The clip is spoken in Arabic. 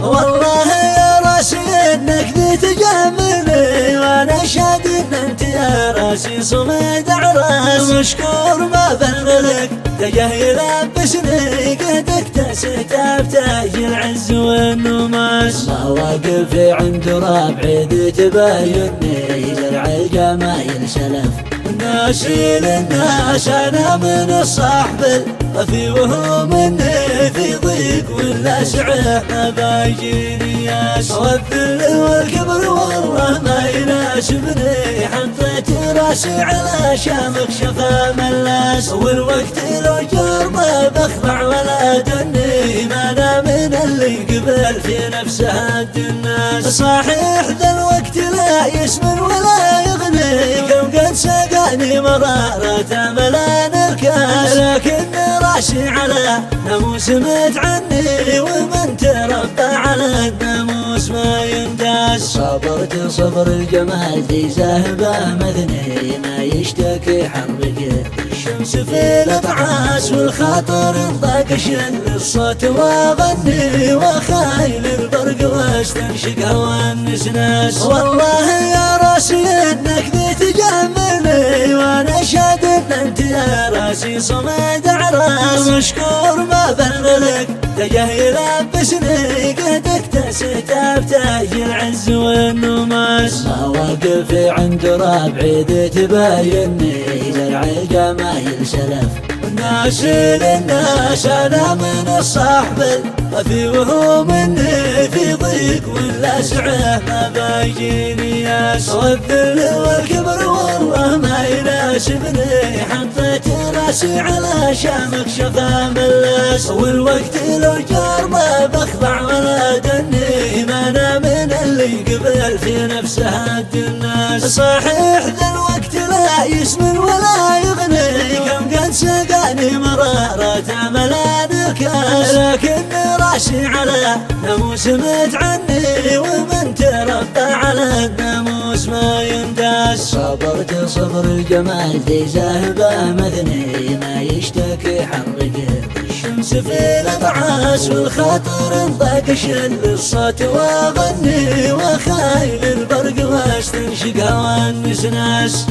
والله يا راسي انك ذي تجملني، وانا شاد ان انت يا راسي صمد عراس. مشكور ما بلغلك تجاه يلبسني، قد اكتسيت بتاج العز والنماس. مواقف عند ربعي ذي تبايني، زرع الجمايل سلف ناشي للناس. انا من الصحب الوفي وهو مني في ضيق ولا سعه ما بايجيني ياس. والذل والكبر والله ما يناسبني، حطيت راسي على شامك شفا ملاس. والوقت لو جار ما بخضع ولا دني، ما انا من اللي قبل في نفسه هد الناس. صحيح ذا الوقت لا يسمن ولا يغني، كم قد سقاني مرارة ملان الكاس. لكن راسي على ناموس متعني، ومن تربى على الناموس ما ينداس. صبرت صبر الجمال ذي زاهبه مثني، ما يشتكي حرقه الشمس في الاطعاس. والخاطر انطاقش للصوت واغني، وخايل البرق واستنشق هوى النسناس. والله يا راسي انك ذي تجملني، وانا شاد ان انت يا راسي صمد عراس. مشكور ما بلغلك تجاه يلبسني، قد اكتسيت بتاج العز والنماس. مواقف عند ربعي ذي تبايني، زرع الجمايل سلف ناشي للناس. انا من الصحب الوفي وهو مني في ضيق ولا سعه ما بايجيني ياس. والذل والكبر والله ما يناسبني، حطيت راسي على شامك شفا ملاس. والوقت لو جار ما بخضع ولا دني، ما انا من اللي قبل في نفسه هد الناس. صحيح ذا الوقت لا يسمن ولا يغني، كم قد سقاني مرارة ملان الكاس. لكن راسي على ناموس متعني، ومن تربى على الناموس ما ينداس. صبرت صبر الجمال ذي زاهبه مثني، ما يشتكي حرقه الشمس في الاطعاس. والخاطر انطاقش للصوت واغني، وخايل البرق واستنشق هوى النسناس.